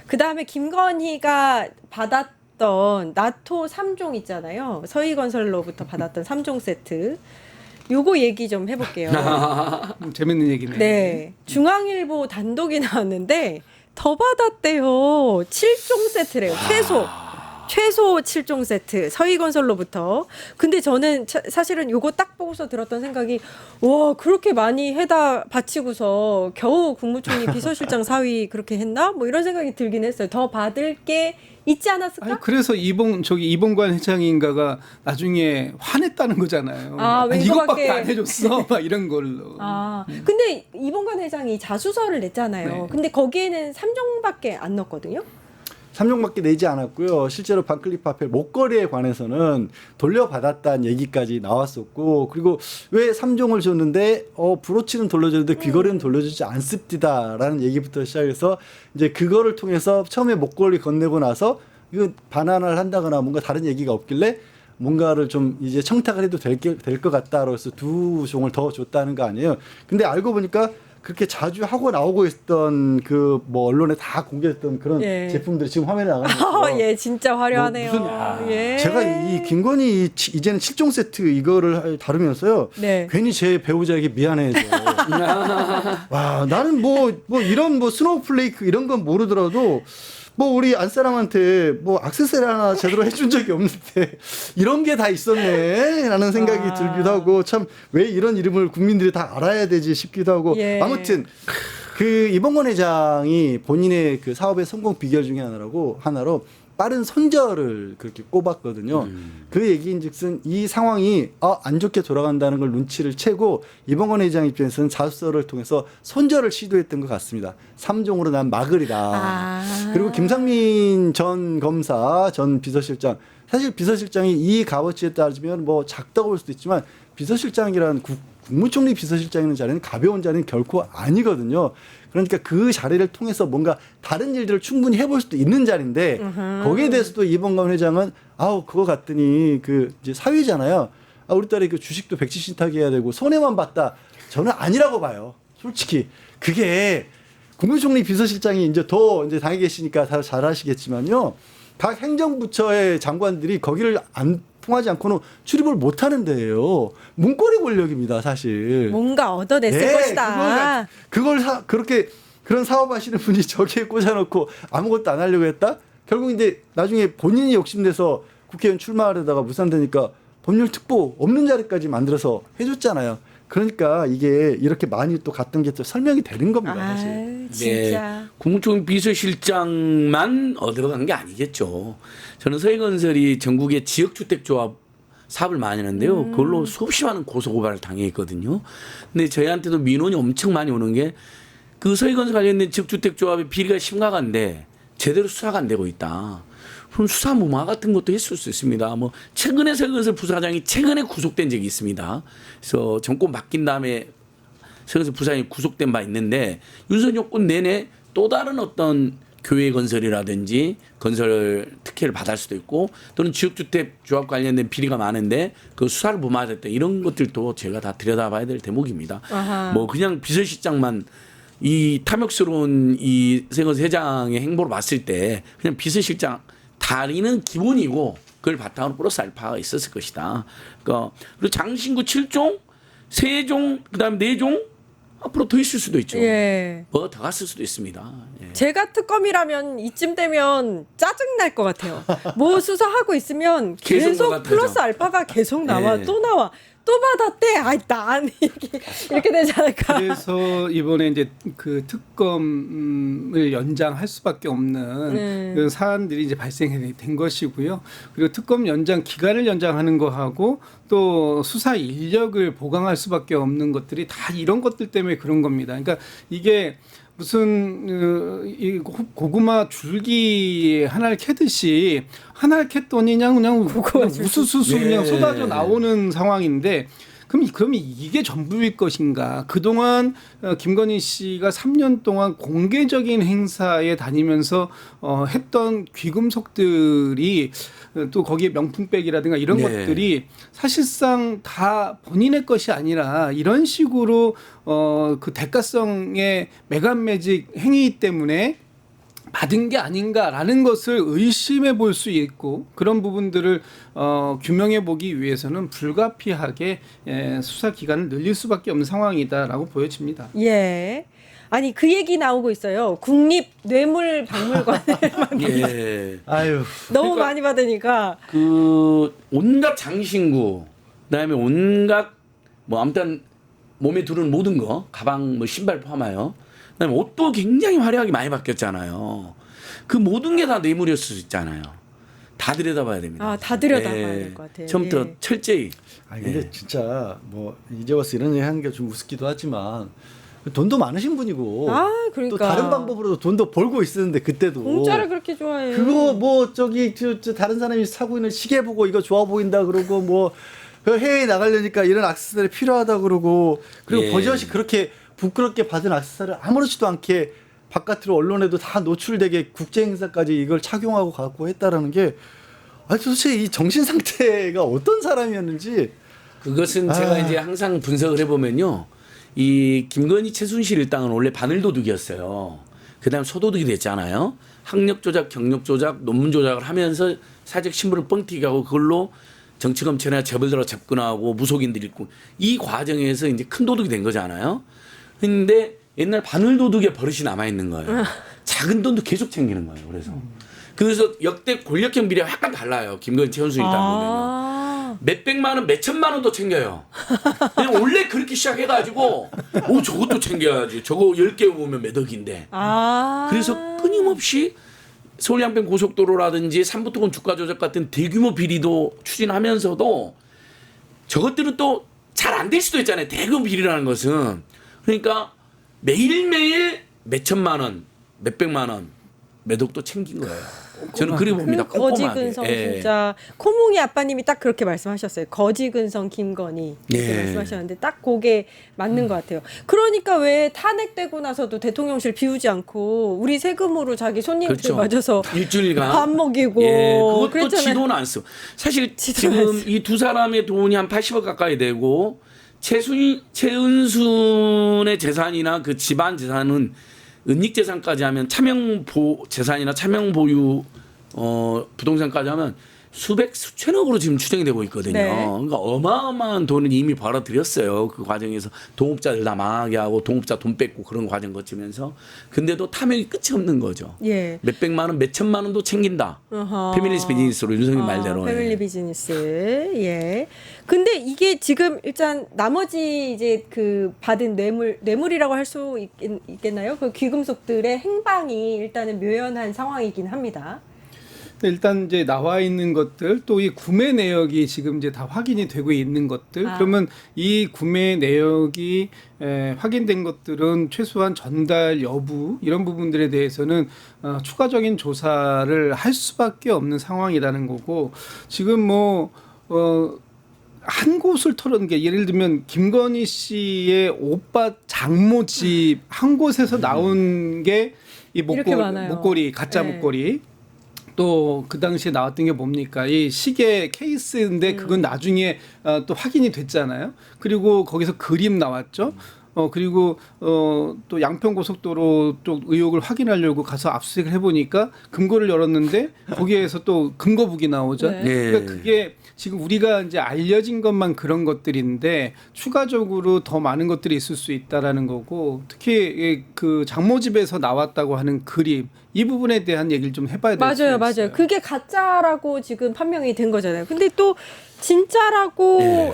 그다음에 김건희가 받았던 나토 3종 있잖아요. 서희건설로부터 받았던 3종 세트. 요거 얘기 좀 해볼게요. 재밌는 얘기네. 네. 중앙일보 단독이 나왔는데 더 받았대요. 7종 세트래요. 최소 7종 세트 서희건설로부터. 근데 저는 사실은 요거 딱 보고서 들었던 생각이 와 그렇게 많이 해다 바치고서 겨우 국무총리 비서실장 사위 그렇게 했나? 뭐 이런 생각이 들긴 했어요. 더 받을 게 있지 않았을까? 아니, 그래서 이봉관 회장인가가 나중에 화냈다는 거잖아요. 아, 왜 아니, 이것밖에 이거밖에 안 해줬어? 막 이런 걸로. 아, 근데 이봉관 회장이 자수서를 냈잖아요. 네. 근데 거기에는 3종밖에 안 넣었거든요. 3종밖에 내지 않았고요. 실제로 반클리프 화폐 목걸이에 관해서는 돌려받았다는 얘기까지 나왔었고, 그리고 왜 3종을 줬는데 브로치는 돌려줬는데 귀걸이는 돌려주지 않습니다라는 얘기부터 시작해서 이제 그거를 통해서 처음에 목걸이 건네고 나서 이거 반환을 한다거나 뭔가 다른 얘기가 없길래 뭔가를 좀 이제 청탁을 해도 될 것 같다라고 해서 2종을 더 줬다는 거 아니에요. 근데 알고 보니까 그렇게 자주 하고 나오고 있던 그 뭐 언론에 다 공개됐던 그런 예. 제품들이 지금 화면에 나가는 예, 진짜 화려하네요. 무슨, 예. 제가 이 김건희 이제는 7종 세트 이거를 다루면서요. 네. 괜히 제 배우자에게 미안해서 와 나는 뭐 이런 뭐 스노우플레이크 이런 건 모르더라도 뭐 우리 안사람한테 뭐 액세서리 하나 제대로 해준 적이 없는데 이런 게 다 있었네라는 생각이 들기도 하고 참 왜 이런 이름을 국민들이 다 알아야 되지 싶기도 하고 예. 아무튼 그 이봉건 회장이 본인의 그 사업의 성공 비결 중에 하나로 빠른 손절을 그렇게 꼽았거든요. 그 얘기인즉슨 이 상황이 안 좋게 돌아간다는 걸 눈치를 채고 이봉건 회장 입장에서는 자수서를 통해서 손절을 시도했던 것 같습니다. 3종으로 난 막으리라. 그리고 김상민 전 검사 전 비서실장 사실 비서실장이 이 값어치에 따지면 뭐 작다고 볼 수도 있지만 비서실장이라는 국무총리 비서실장 있는 자리는 가벼운 자리는 결코 아니거든요. 그러니까 그 자리를 통해서 뭔가 다른 일들을 충분히 해볼 수도 있는 자리인데 거기에 대해서도 이봉관 회장은 그거 갔더니 그 이제 사위잖아요. 우리 딸이 그 주식도 170타기 해야 되고 손해만 봤다. 저는 아니라고 봐요. 솔직히 그게 국무총리 비서실장이 이제 더 이제 당에 계시니까 다 잘 아시겠지만요. 각 행정부처의 장관들이 거기를 안 통하지 않고는 출입을 못 하는 데예요. 문고리 권력입니다, 사실. 뭔가 얻어냈을 것이다. 그렇게 그런 사업하시는 분이 저기에 꽂아놓고 아무것도 안 하려고 했다? 결국 이제 나중에 본인이 욕심내서 국회의원 출마하려다가 무산되니까 법률특보 없는 자리까지 만들어서 해줬잖아요. 그러니까 이게 이렇게 많이 또 갔던 게 또 설명이 되는 겁니다, 사실. 진짜. 네, 국무총리 비서실장만 얻으러 간 게 아니겠죠. 저는 서희건설이 전국의 지역주택조합 사업을 많이 하는데요. 그걸로 수없이 많은 고소고발을 당했거든요. 근데 저희한테도 민원이 엄청 많이 오는 게 그 서희건설 관련된 지역주택조합의 비리가 심각한데 제대로 수사가 안 되고 있다. 그럼 수사 무마 같은 것도 했을 수 있습니다. 뭐 최근에 서희건설 부사장이 최근에 구속된 적이 있습니다. 그래서 정권 바뀐 다음에 서희건설 부사장이 구속된 바 있는데 윤석열 정권 내내 또 다른 어떤 교회 건설이라든지 건설 특혜를 받을 수도 있고 또는 지역주택 조합 관련된 비리가 많은데 그 수사를 무마했다 이런 것들도 제가 다 들여다봐야 될 대목입니다. 뭐 그냥 비서실장만 이 탐욕스러운 이 서희건설 회장의 행보를 봤을 때 그냥 비서실장 다리는 기본이고 그걸 바탕으로 플러스 알파가 있었을 것이다. 그러니까 그리고 장신구 7종, 3종, 그다음에 4종 앞으로 더 있을 수도 있죠. 예. 뭐 더 갔을 수도 있습니다. 예. 제가 특검이라면 이쯤 되면 짜증 날 것 같아요. 뭐 수사하고 있으면 계속 계속 나갔다죠. 플러스 알파가 계속 나와 예. 또 나와 또 받았대. 난 이렇게 되지 않을까. 그래서 이번에 이제 그 특검을 연장할 수밖에 없는 그런 사안들이 이제 발생이 된 것이고요. 그리고 특검 연장 기간을 연장하는 거하고 또 수사 인력을 보강할 수밖에 없는 것들이 다 이런 것들 때문에 그런 겁니다. 그러니까 이게 무슨 이 고구마 줄기 하나를 캐듯이 하나를 캤더니 그냥 우수수수 그냥 쏟아져 나오는 상황인데 그럼 이게 전부일 것인가? 그동안 김건희 씨가 3년 동안 공개적인 행사에 다니면서 했던 귀금속들이 또 거기에 명품백이라든가 이런 네. 것들이 사실상 다 본인의 것이 아니라 이런 식으로 그 대가성의 매간매직 행위 때문에 받은 게 아닌가라는 것을 의심해 볼 수 있고 그런 부분들을 규명해 보기 위해서는 불가피하게 수사 기간을 늘릴 수밖에 없는 상황이다라고 보여집니다. 예. 아니 그 얘기 나오고 있어요. 국립뇌물박물관을 예. 아유. 너무 그러니까 많이 받으니까 그 온갖 장신구, 그다음에 온갖 뭐 아무튼 몸에 두른 모든 거, 가방, 뭐 신발 포함하여, 그다음에 옷도 굉장히 화려하게 많이 바뀌었잖아요. 그 모든 게 다 뇌물이었을 수 있잖아요. 다 들여다봐야 됩니다. 아, 다 들여다봐야 될 것 같아요. 처음부터 예. 철저히. 아니 근데 진짜 뭐 이제 와서 이런 얘기 하는 게 좀 우습기도 하지만 돈도 많으신 분이고 아, 그러니까. 또 다른 방법으로도 돈도 벌고 있었는데 그때도 공짜를 그렇게 좋아해. 그거 뭐 저기 저 다른 사람이 사고 있는 시계 보고 이거 좋아 보인다 그러고 뭐 그 해외에 나가려니까 이런 액세서리 필요하다 그러고 그리고 예. 버젓이 그렇게 부끄럽게 받은 액세서리 아무렇지도 않게 바깥으로 언론에도 다 노출되게 국제 행사까지 이걸 착용하고 갖고 했다라는 게 아니 도대체 이 정신 상태가 어떤 사람이었는지 그것은 제가 아. 이제 항상 분석을 해보면요. 이 김건희 최순실 일당은 원래 바늘도둑이었어요. 그다음 소도둑이 됐잖아요. 학력 조작, 경력 조작, 논문 조작을 하면서 사직 신분을 뻥튀기 하고 그걸로 정치검찰이나 재벌들하고 접근하고 무속인들 있고 이 과정에서 이제 큰 도둑이 된 거잖아요. 근데 옛날 바늘도둑의 버릇이 남아 있는 거예요. 작은 돈도 계속 챙기는 거예요. 그래서 역대 권력형 비례가 약간 달라요. 김건희 최순실 일당 보면요. 아. 몇백만 원, 몇천만 원도 챙겨요. 그냥 원래 그렇게 시작해가지고, 오, 저것도 챙겨야지. 저거 10개 오면 몇 억인데. 아. 그래서 끊임없이 서울 양평 고속도로라든지 삼부토건 주가 조작 같은 대규모 비리도 추진하면서도 저것들은 또 잘 안 될 수도 있잖아요. 대규모 비리라는 것은. 그러니까 매일매일 몇천만 원, 몇백만 원, 몇 억도 챙긴 거예요. 저는 그렇게 봅니다. 그 거지 꼼꼼하게. 근성 예. 진짜 코몽이 아빠님이 딱 그렇게 말씀하셨어요. 거지 근성 김건희 이렇게 예. 말씀하셨는데 딱 그게 맞는 것 같아요. 그러니까 왜 탄핵되고 나서도 대통령실 비우지 않고 우리 세금으로 자기 손님들 그렇죠. 맞아서 일주일간 밥 먹이고 예, 그것도 그랬잖아요. 지 돈 안 쓰고 사실 지돈 안 지금 이 두 사람의 돈이 한 80억 가까이 되고 최은순의 재산이나 그 집안 재산은 은닉 재산까지 하면 차명 재산이나 차명 보유 부동산까지 하면 수천억으로 지금 추정이 되고 있거든요. 네. 그러니까 어마어마한 돈을 이미 벌어들였어요. 그 과정에서 동업자들 다 망하게 하고 동업자 돈 뺏고 그런 과정 거치면서 근데도 탐욕이 끝이 없는 거죠. 예. 몇백만 원, 몇천만 원도 챙긴다. 어허. 페미니스트 비즈니스로 윤석열 말대로. 패밀리 예. 비즈니스. 예. 근데 이게 지금 일단 나머지 이제 그 받은 뇌물이라고 할 수 있겠나요? 그 귀금속들의 행방이 일단은 묘연한 상황이긴 합니다. 일단 이제 나와 있는 것들 또 이 구매 내역이 지금 이제 다 확인이 되고 있는 것들 그러면 이 구매 내역이 확인된 것들은 최소한 전달 여부 이런 부분들에 대해서는 추가적인 조사를 할 수밖에 없는 상황이라는 거고 지금 뭐 한 곳을 털은 게 예를 들면 김건희 씨의 오빠 장모 집 한 곳에서 나온 게 이 이렇게 많아요. 목걸이 가짜 네. 목걸이 또 그 당시에 나왔던 게 뭡니까? 이 시계 케이스인데 그건 나중에 또 확인이 됐잖아요. 그리고 거기서 그림 나왔죠. 그리고 또 양평고속도로 쪽 의혹을 확인하려고 가서 압수수색을 해보니까 금고를 열었는데 거기에서 또 금고북이 나오죠. 네. 그러니까 그게 지금 우리가 이제 알려진 것만 그런 것들인데 추가적으로 더 많은 것들이 있을 수 있다라는 거고 특히 그 장모집에서 나왔다고 하는 그림 이 부분에 대한 얘기를 좀 해봐야 될 수 있어요. 맞아요. 그게 가짜라고 지금 판명이 된 거잖아요. 근데 또 진짜라고 예.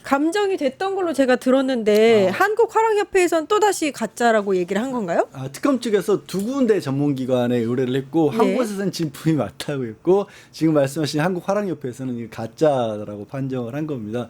감정이 됐던 걸로 제가 들었는데 한국화랑협회에서는 또다시 가짜라고 얘기를 한 건가요? 특검 측에서 두 군데 전문기관에 의뢰를 했고 네. 한 곳에서는 진품이 맞다고 했고 지금 말씀하신 한국화랑협회에서는 이게 가짜라고 판정을 한 겁니다.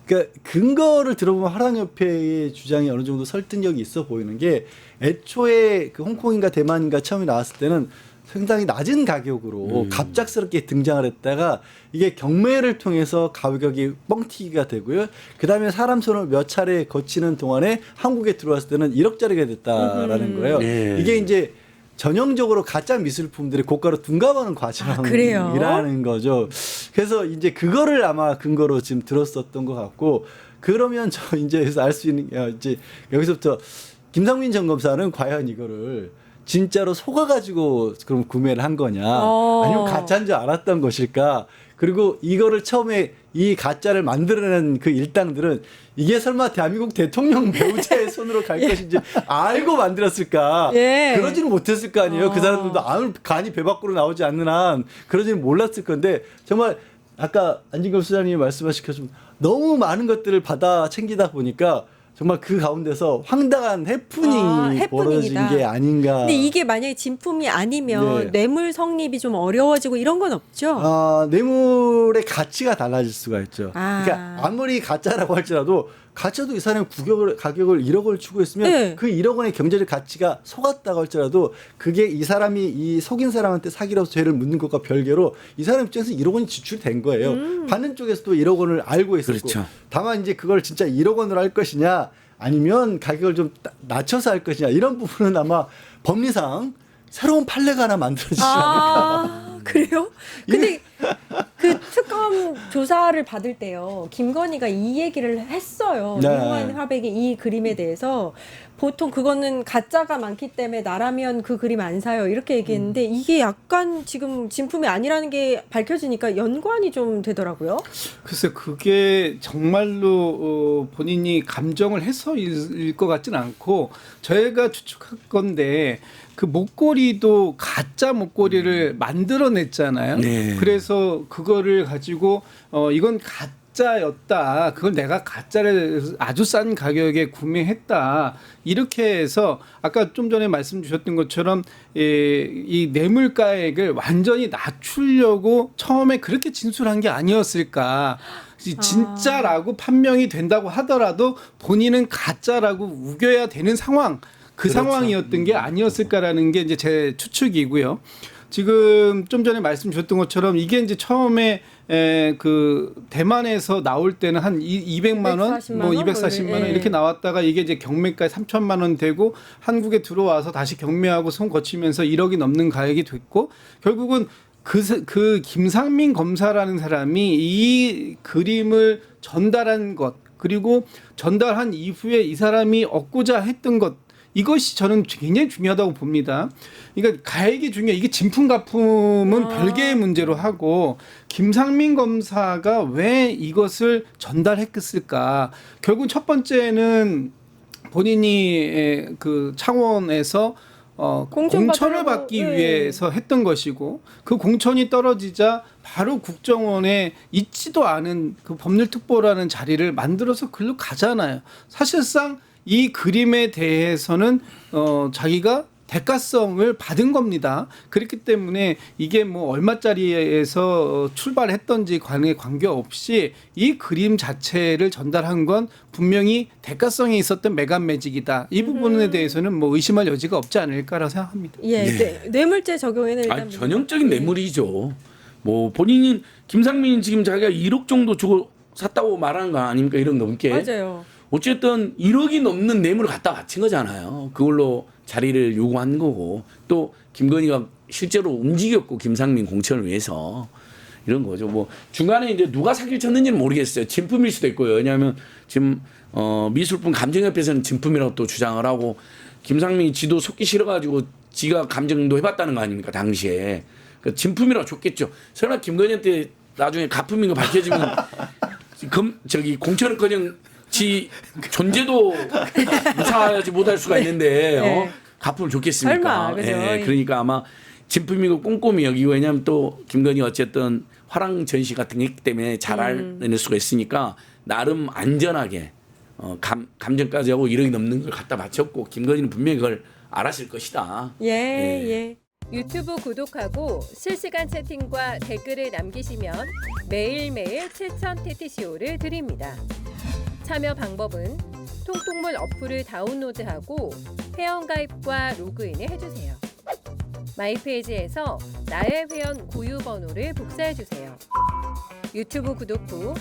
그러니까 근거를 들어보면 화랑협회의 주장이 어느 정도 설득력이 있어 보이는 게 애초에 그 홍콩인가 대만인가 처음에 나왔을 때는 상당히 낮은 가격으로 갑작스럽게 등장을 했다가 이게 경매를 통해서 가격이 뻥튀기가 되고요. 그다음에 사람 손을 몇 차례 거치는 동안에 한국에 들어왔을 때는 1억짜리가 됐다라는 거예요. 네. 이게 이제 전형적으로 가짜 미술품들이 고가로 둔갑하는 그래요? 과정이라는 거죠. 그래서 이제 그거를 아마 근거로 지금 들었었던 것 같고 그러면 저 이제 여기서 알 수 있는 이제 여기서부터 김상민 전 검사는 과연 이거를 진짜로 속아가지고 그럼 구매를 한 거냐 아니면 가짜인 줄 알았던 것일까. 그리고 이거를 처음에 이 가짜를 만들어낸 그 일당들은 이게 설마 대한민국 대통령 배우자의 손으로 갈 것인지 알고 만들었을까. 예. 그러지는 못했을 거 아니에요. 그 사람들도 아무 간이 배 밖으로 나오지 않는 한 그러지는 몰랐을 건데 정말 아까 안진걸 수장님이 말씀하신 것처럼 너무 많은 것들을 받아 챙기다 보니까 정말 그 가운데서 황당한 해프닝이 벌어진 게 아닌가. 근데 이게 만약에 진품이 아니면 네. 뇌물 성립이 좀 어려워지고 이런 건 없죠? 뇌물의 가치가 달라질 수가 있죠. 아. 그러니까 아무리 가짜라고 할지라도 가짜도 이 사람이 가격을 1억 원을 추구했으면 네. 그 1억 원의 경제적 가치가 속았다고 할지라도 그게 이 사람이 이 속인 사람한테 사기라서 죄를 묻는 것과 별개로 이 사람 입장에서 1억 원이 지출된 거예요. 받는 쪽에서도 1억 원을 알고 있었고 그렇죠. 다만 이제 그걸 진짜 1억 원으로 할 것이냐 아니면 가격을 좀 낮춰서 할 것이냐 이런 부분은 아마 법리상 새로운 판례가 하나 만들어지지 않을까. 그래요? 근데 그 특검 조사를 받을 때요. 김건희가 이 얘기를 했어요. 네. 유용한 화백의 이 그림에 대해서 보통 그거는 가짜가 많기 때문에 나라면 그 그림 안 사요. 이렇게 얘기했는데 이게 약간 지금 진품이 아니라는 게 밝혀지니까 연관이 좀 되더라고요. 글쎄 그게 정말로 본인이 감정을 해서일 것 같지는 않고 저희가 추측할 건데 그 목걸이도 가짜 목걸이를 만들어냈잖아요. 네. 그래서 그거를 가지고 이건 가짜였다. 그걸 내가 가짜를 아주 싼 가격에 구매했다. 이렇게 해서 아까 좀 전에 말씀 주셨던 것처럼 이 뇌물가액을 완전히 낮추려고 처음에 그렇게 진술한 게 아니었을까. 진짜라고 판명이 된다고 하더라도 본인은 가짜라고 우겨야 되는 상황. 그 그렇죠. 상황이었던 게 아니었을까라는 게 이제 제 추측이고요. 지금 좀 전에 말씀 주셨던 것처럼 이게 이제 처음에 그 대만에서 나올 때는 한 200만 원, 240만 뭐 원? 240만 원 예. 이렇게 나왔다가 이게 이제 경매가에 3천만 원 되고 한국에 들어와서 다시 경매하고 손 거치면서 1억이 넘는 가액이 됐고 결국은 그 김상민 검사라는 사람이 이 그림을 전달한 것 그리고 전달한 이후에 이 사람이 얻고자 했던 것 이것이 저는 굉장히 중요하다고 봅니다. 그러니까 가액이 중요해. 이게 진품 가품은 별개의 문제로 하고 김상민 검사가 왜 이것을 전달했을까? 결국 첫 번째는 본인이 그 창원에서 공천을 받기 위해서 했던 것이고 그 공천이 떨어지자 바로 국정원에 있지도 않은 그 법률특보라는 자리를 만들어서 글로 가잖아요. 사실상 이 그림에 대해서는 자기가 대가성을 받은 겁니다. 그렇기 때문에 이게 뭐 얼마짜리에서 출발했던지 관계없이 이 그림 자체를 전달한 건 분명히 대가성이 있었던 매간 매직이다. 이 부분에 대해서는 뭐 의심할 여지가 없지 않을까라고 생각합니다. 예, 네. 뇌물죄 적용에는 일단 전형적인 뇌물이죠. 뭐 본인은 김상민 지금 자기가 1억 정도 주고 샀다고 말하는 거 아닙니까? 1억 넘게. 맞아요. 어쨌든 1억이 넘는 뇌물을 갖다 바친 거잖아요. 그걸로 자리를 요구한 거고 또 김건희가 실제로 움직였고 김상민 공천을 위해서 이런 거죠. 뭐 중간에 이제 누가 사기를 쳤는지는 모르겠어요. 진품일 수도 있고요. 왜냐하면 지금 미술품 감정협회에서는 진품이라고 또 주장을 하고 김상민이 지도 속기 싫어가지고 지가 감정도 해봤다는 거 아닙니까 당시에. 그러니까 진품이라고 줬겠죠. 설마 김건희한테 나중에 가품인 거 밝혀지면 공천을커녕 지 존재도 무사하지 못할 수가 있는데 네. 가품을 줬겠습니까? 설마, 그죠? 예, 그러니까 아마 진품이고 꼼꼼히 여기고 왜냐하면 또 김건희 어쨌든 화랑 전시 같은 게 있기 때문에 잘 알아낼 수가 있으니까 나름 안전하게 감정까지 하고 1억이 넘는 걸 갖다 바쳤고 김건희는 분명히 그걸 알았을 것이다. 예. 유튜브 구독하고 실시간 채팅과 댓글을 남기시면 매일매일 7천 TTCO를 드립니다. 참여 방법은 통통물 어플을 다운로드하고 회원가입과 로그인을 해주세요. 마이페이지에서 나의 회원 고유 번호를 복사해주세요. 유튜브 구독 후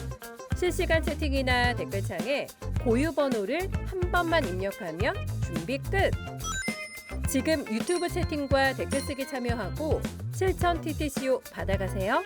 실시간 채팅이나 댓글창에 고유 번호를 한 번만 입력하면 준비 끝! 지금 유튜브 채팅과 댓글 쓰기 참여하고 실천 TTCO 받아가세요.